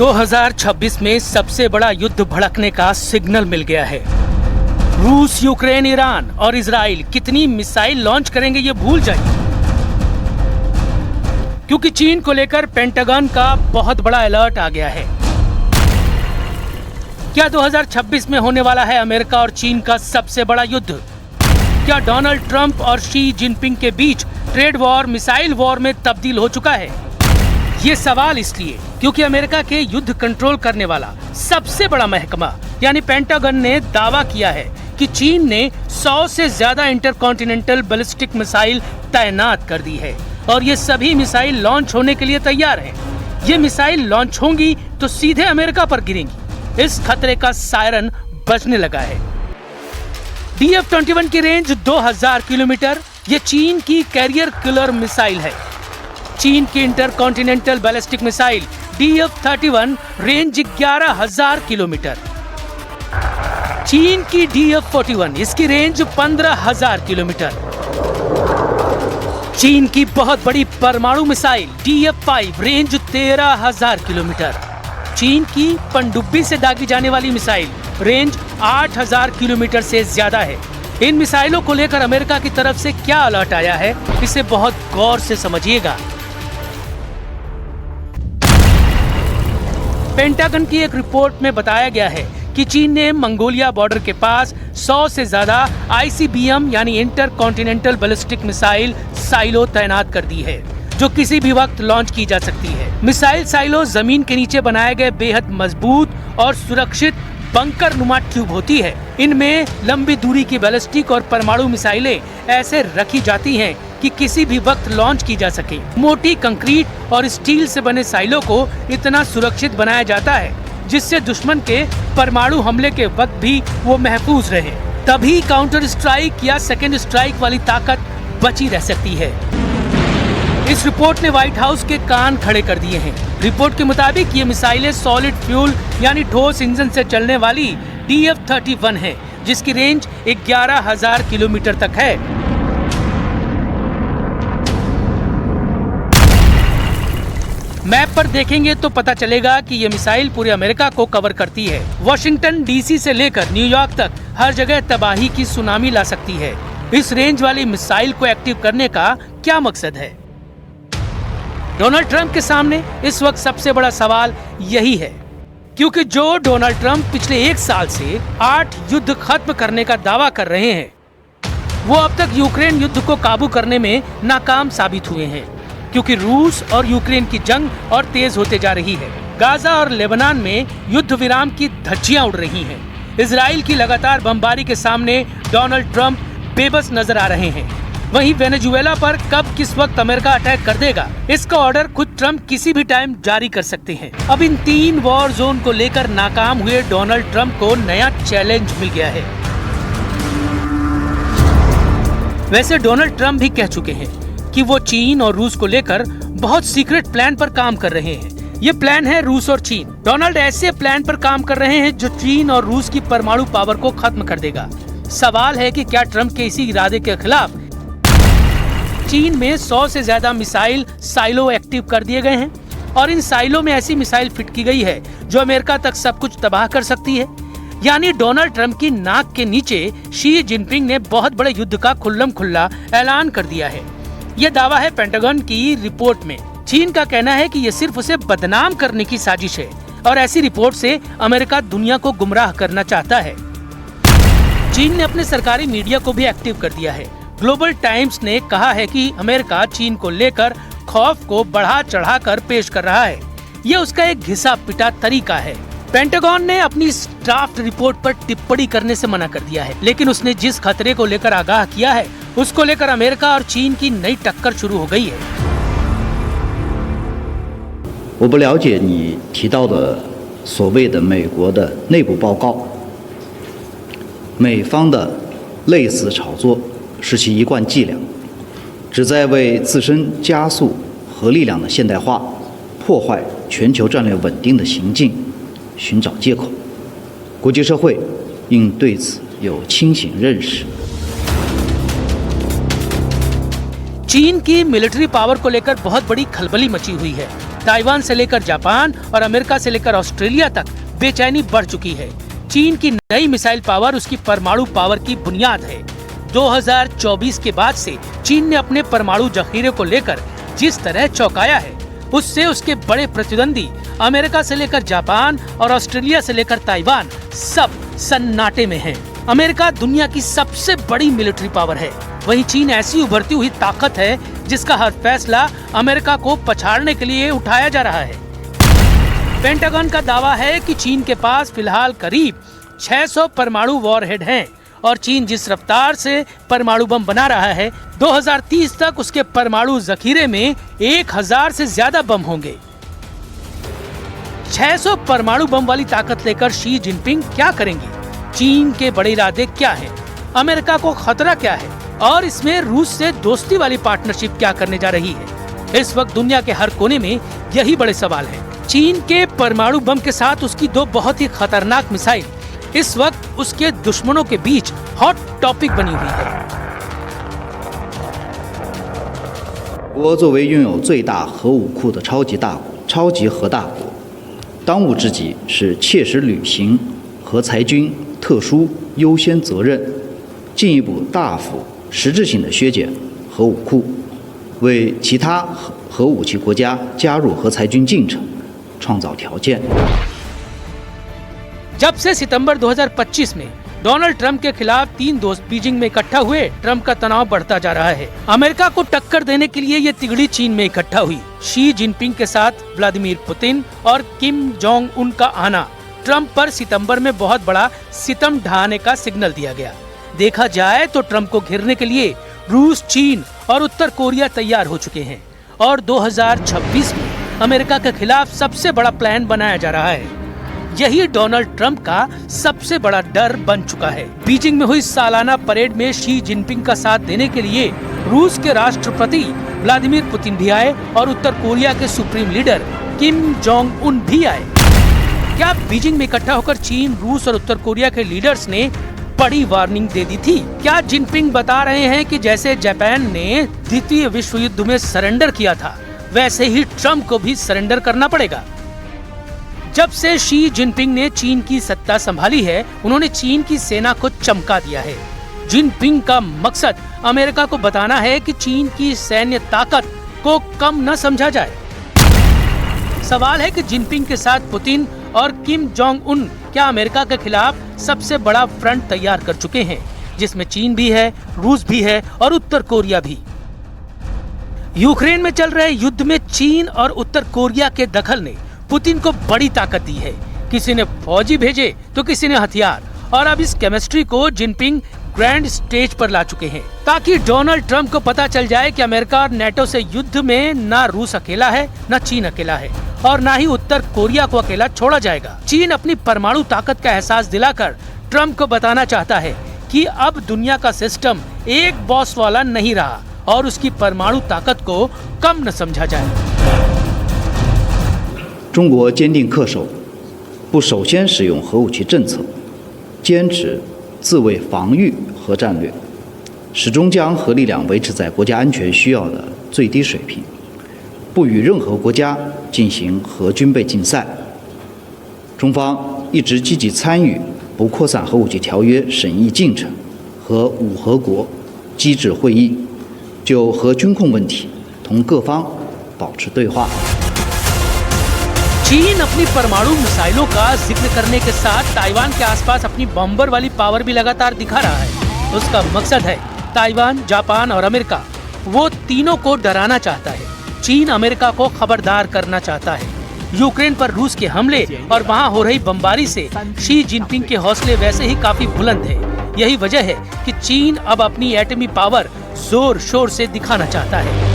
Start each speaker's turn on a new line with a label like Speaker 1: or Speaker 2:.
Speaker 1: 2026 में सबसे बड़ा युद्ध भड़कने का सिग्नल मिल गया है। रूस, यूक्रेन, ईरान और इजराइल कितनी मिसाइल लॉन्च करेंगे ये भूल जाइए, क्योंकि चीन को लेकर पेंटागन का बहुत बड़ा अलर्ट आ गया है। क्या 2026 में होने वाला है अमेरिका और चीन का सबसे बड़ा युद्ध? क्या डोनाल्ड ट्रंप और शी जिनपिंग के बीच ट्रेड वॉर मिसाइल वॉर में तब्दील हो चुका है? ये सवाल इसलिए क्योंकि अमेरिका के युद्ध कंट्रोल करने वाला सबसे बड़ा महकमा यानी पेंटागन ने दावा किया है कि चीन ने 100 से ज्यादा इंटरकॉन्टिनेंटल बैलिस्टिक मिसाइल तैनात कर दी है और ये सभी मिसाइल लॉन्च होने के लिए तैयार हैं। ये मिसाइल लॉन्च होंगी तो सीधे अमेरिका पर गिरेंगी। इस खतरे का सायरन बजने लगा है। DF-21 की रेंज 2000 किलोमीटर। ये चीन की कैरियर किलर मिसाइल है। चीन की intercontinental ballistic missile DF-31 range 11000 kilometre. चीन की DF-41 इसकी रेंज 15000 किलोमीटर। चीन की बहुत बड़ी परमाणु मिसाइल DF-5 रेंज 13000 किलोमीटर। चीन की पनडुब्बी से दागी जाने वाली मिसाइल रेंज 8000 किलोमीटर से ज्यादा है। इन मिसाइलों को लेकर अमेरिका की तरफ से क्या अलर्ट आया है, इसे बहुत गौर से समझिएगा। पेंटागन की एक रिपोर्ट में बताया गया है कि चीन ने मंगोलिया बॉर्डर के पास 100 से ज्यादा ICBM यानी inter continental ballistic missile silo तैनात कर दी है, जो किसी भी वक्त लॉन्च की जा सकती है। मिसाइल साइलो जमीन के नीचे बनाए गए बेहद मजबूत और सुरक्षित बंकर नुमा ट्यूब होती है। इनमें लंबी दूरी की बैलिस्टिक और परमाणु मिसाइलें ऐसे रखी जाती हैं कि किसी भी वक्त लॉन्च की जा सके। मोटी कंक्रीट और स्टील से बने साइलो को इतना सुरक्षित बनाया जाता है जिससे दुश्मन के परमाणु हमले के वक्त भी वो महफूज रहे। तभी काउंटर स्ट्राइक या सेकेंड स्ट्राइक वाली ताकत बची रह सकती है। इस रिपोर्ट ने व्हाइट हाउस के कान खड़े कर दिए हैं। रिपोर्ट के मुताबिक ये मिसाइलें सॉलिड फ्यूल यानी ठोस इंजन से चलने वाली DF-31 है, जिसकी रेंज 11000 किलोमीटर तक है। मैप पर देखेंगे तो पता चलेगा कि ये मिसाइल पूरे अमेरिका को कवर करती है। वॉशिंगटन DC से लेकर न्यूयॉर्क तक हर जगह तबाही की सुनामी ला सकती है। इस रेंज वाली मिसाइल को एक्टिव करने का क्या मकसद है? डोनाल्ड ट्रंप के सामने इस वक्त सबसे बड़ा सवाल यही है, क्योंकि जो डोनाल्ड ट्रंप पिछले 1 साल से 8 युद्ध खत्म करने का दावा कर रहे हैं, वो अब तक यूक्रेन युद्ध को काबू करने में नाकाम साबित हुए हैं, क्योंकि रूस और यूक्रेन की जंग और तेज होते जा रही है। गाजा और लेबनान में युद्ध विराम की धज्जियां उड़ रही हैं। इजराइल की लगातार बमबारी के सामने डोनाल्ड ट्रंप बेबस नजर आ रहे हैं। वहीं वेनेजुएला पर कब किस वक्त अमेरिका अटैक कर देगा, इसका ऑर्डर खुद ट्रंप किसी भी टाइम जारी कर सकते हैं। अब इन 3 वॉर जोन को लेकर नाकाम हुए डोनाल्ड ट्रंप को नया चैलेंज मिल गया है। वैसे डोनाल्ड ट्रंप भी कह चुके हैं कि वो चीन और रूस को लेकर बहुत सीक्रेट प्लान पर काम कर रहे हैं। ये प्लान है रूस और चीन। डोनाल्ड ऐसे प्लान पर काम कर रहे हैं जो चीन और रूस की परमाणु पावर को खत्म कर देगा। सवाल है कि क्या ट्रंप के इसी इरादे के खिलाफ चीन में 100 से ज्यादा मिसाइल साइलो एक्टिव कर दिए गए हैं और इन साइलो में ऐसी मिसाइल फिट की गई है जो अमेरिका तक सब कुछ तबाह कर सकती है। यानी डोनाल्ड ट्रंप की नाक के नीचे शी जिनपिंग ने बहुत बड़े युद्ध का खुल्लम खुल्ला ऐलान कर दिया है। ये दावा है पेंटागन की रिपोर्ट में। चीन का कहना है कि ये सिर्फ उसे बदनाम करने की साजिश है और ऐसी रिपोर्ट से अमेरिका दुनिया को गुमराह करना चाहता है। चीन ने अपने सरकारी मीडिया को भी एक्टिव कर दिया है। ग्लोबल टाइम्स ने कहा है कि अमेरिका चीन को लेकर खौफ को बढ़ा चढ़ाकर पेश कर रहा है। ये उसका एक घिसा पिटा तरीका है। पेंटागन ने अपनी ड्राफ्ट रिपोर्ट पर टिप्पणी करने से मना कर दिया है, लेकिन उसने जिस खतरे को लेकर आगाह किया है उसको लेकर अमेरिका और चीन की नई टक्कर शुरू हो गई है।
Speaker 2: 我不了解你提到的所谓的美国的内部报告，美方的类似炒作是其一贯伎俩，旨在为自身加速核力量的现代化、破坏全球战略稳定的行径寻找借口。国际社会应对此有清醒认识。
Speaker 1: चीन की मिलिट्री पावर को लेकर बहुत बड़ी खलबली मची हुई है। ताइवान से लेकर जापान और अमेरिका से लेकर ऑस्ट्रेलिया तक बेचैनी बढ़ चुकी है। चीन की नई मिसाइल पावर उसकी परमाणु पावर की बुनियाद है। 2024 के बाद से चीन ने अपने परमाणु जखीरे को लेकर जिस तरह चौंकाया है, उससे उसके बड़े प्रतिद्वंदी अमेरिका से लेकर जापान और ऑस्ट्रेलिया से लेकर ताइवान सब सन्नाटे में हैं। अमेरिका दुनिया की सबसे बड़ी मिलिट्री पावर है, वहीं चीन ऐसी उभरती हुई ताकत है जिसका हर फैसला अमेरिका को पछाड़ने के लिए उठाया जा रहा है। पेंटागन का दावा है कि चीन के पास फिलहाल करीब 600 परमाणु वॉरहेड हैं और चीन जिस रफ्तार से परमाणु बम बना रहा है, 2030 तक उसके परमाणु जखीरे में 1000 से ज्यादा बम होंगे। 600 परमाणु बम वाली ताकत लेकर शी जिनपिंग क्या करेंगे? चीन के बड़े इरादे क्या हैं? अमेरिका को खतरा क्या है? और इसमें रूस से दोस्ती वाली पार्टनरशिप क्या करने जा रही है? इस वक्त दुनिया के हर कोने में यही बड़े सवाल हैं। चीन के परमाणु बम के साथ उसकी दो बहुत ही खतरनाक मिसाइल इस वक्त उसके दुश्मनों के बीच हॉट टॉपिक बनी हुई है।
Speaker 2: 我作为拥有最大核武库的超级大国、超级核大国，当务之急是切实履行核裁军特殊优先责任，进一步大幅实质性的削减核武库，为其他核武器国家加入核裁军进程创造条件。
Speaker 1: जब से सितंबर 2025 में डोनाल्ड ट्रंप के खिलाफ 3 दोस्त बीजिंग में इकट्ठा हुए, ट्रंप का तनाव बढ़ता जा रहा है। अमेरिका को टक्कर देने के लिए ये तिगड़ी चीन में इकट्ठा हुई। शी जिनपिंग के साथ व्लादिमीर पुतिन और किम जोंग उन का आना ट्रंप पर सितंबर में बहुत बड़ा सितम ढहाने का सिग्नल दिया गया। देखा जाए तो ट्रंप को घेरने के लिए रूस, चीन और उत्तर कोरिया तैयार हो चुके हैं और 2026 में अमेरिका के खिलाफ सबसे बड़ा प्लान बनाया जा रहा है। यही डोनाल्ड ट्रंप का सबसे बड़ा डर बन चुका है। बीजिंग में हुई सालाना परेड में शी जिनपिंग का साथ देने के लिए रूस के राष्ट्रपति व्लादिमीर पुतिन भी आए और उत्तर कोरिया के supreme leader Kim Jong Un भी आए। क्या बीजिंग में इकट्ठा होकर चीन, रूस और उत्तर कोरिया के लीडर्स ने बड़ी वार्निंग दे दी थी? क्या जिनपिंग बता रहे हैं कि जैसे जापान ने द्वितीय विश्व युद्ध में सरेंडर किया था, वैसे ही ट्रंप को भी सरेंडर करना पड़ेगा? जब से शी जिनपिंग ने चीन की सत्ता संभाली है, उन्होंने चीन की सेना को चमका दिया है। जिनपिंग का मकसद अमेरिका को बताना है कि चीन की सैन्य ताकत को कम न समझा जाए। सवाल है कि जिनपिंग के साथ पुतिन और किम जोंग उन क्या अमेरिका के खिलाफ सबसे बड़ा फ्रंट तैयार कर चुके हैं, जिसमें चीन भी है, रूस भी है और उत्तर कोरिया भी। यूक्रेन में चल रहे युद्ध में चीन और उत्तर कोरिया के दखल ने पुतिन को बड़ी ताकत दी है। किसी ने फौजी भेजे तो किसी ने हथियार, और अब इस केमिस्ट्री को जिनपिंग ग्रैंड स्टेज पर ला चुके हैं ताकि डोनाल्ड ट्रंप को पता चल जाए कि अमेरिका और नेटो से युद्ध में ना रूस अकेला है, ना चीन अकेला है और ना ही उत्तर कोरिया को अकेला छोड़ा जाएगा। चीन अपनी परमाणु ताकत का एहसास दिलाकर ट्रंप को बताना चाहता है कि अब दुनिया का सिस्टम एक बॉस वाला नहीं रहा और उसकी परमाणु ताकत को कम न समझा जाए।
Speaker 2: 中国坚定恪守不首先使用核武器政策，坚持自卫防御核战略，始终将核力量维持在国家安全需要的最低水平，不与任何国家进行核军备竞赛。中方一直积极参与不扩散核武器条约审议进程和五核国机制会议，就核军控问题同各方保持对话。
Speaker 1: चीन अपनी परमाणु मिसाइलों का जिक्र करने के साथ ताइवान के आसपास अपनी बॉम्बर वाली पावर भी लगातार दिखा रहा है। उसका मकसद है ताइवान, जापान और अमेरिका, वो तीनों को डराना चाहता है। चीन अमेरिका को खबरदार करना चाहता है। यूक्रेन पर रूस के हमले और वहां हो रही बमबारी से शी जिनपिंग के हौसले वैसे ही काफी बुलंद है। यही वजह है कि चीन अब अपनी एटमी पावर जोर शोर से दिखाना चाहता है।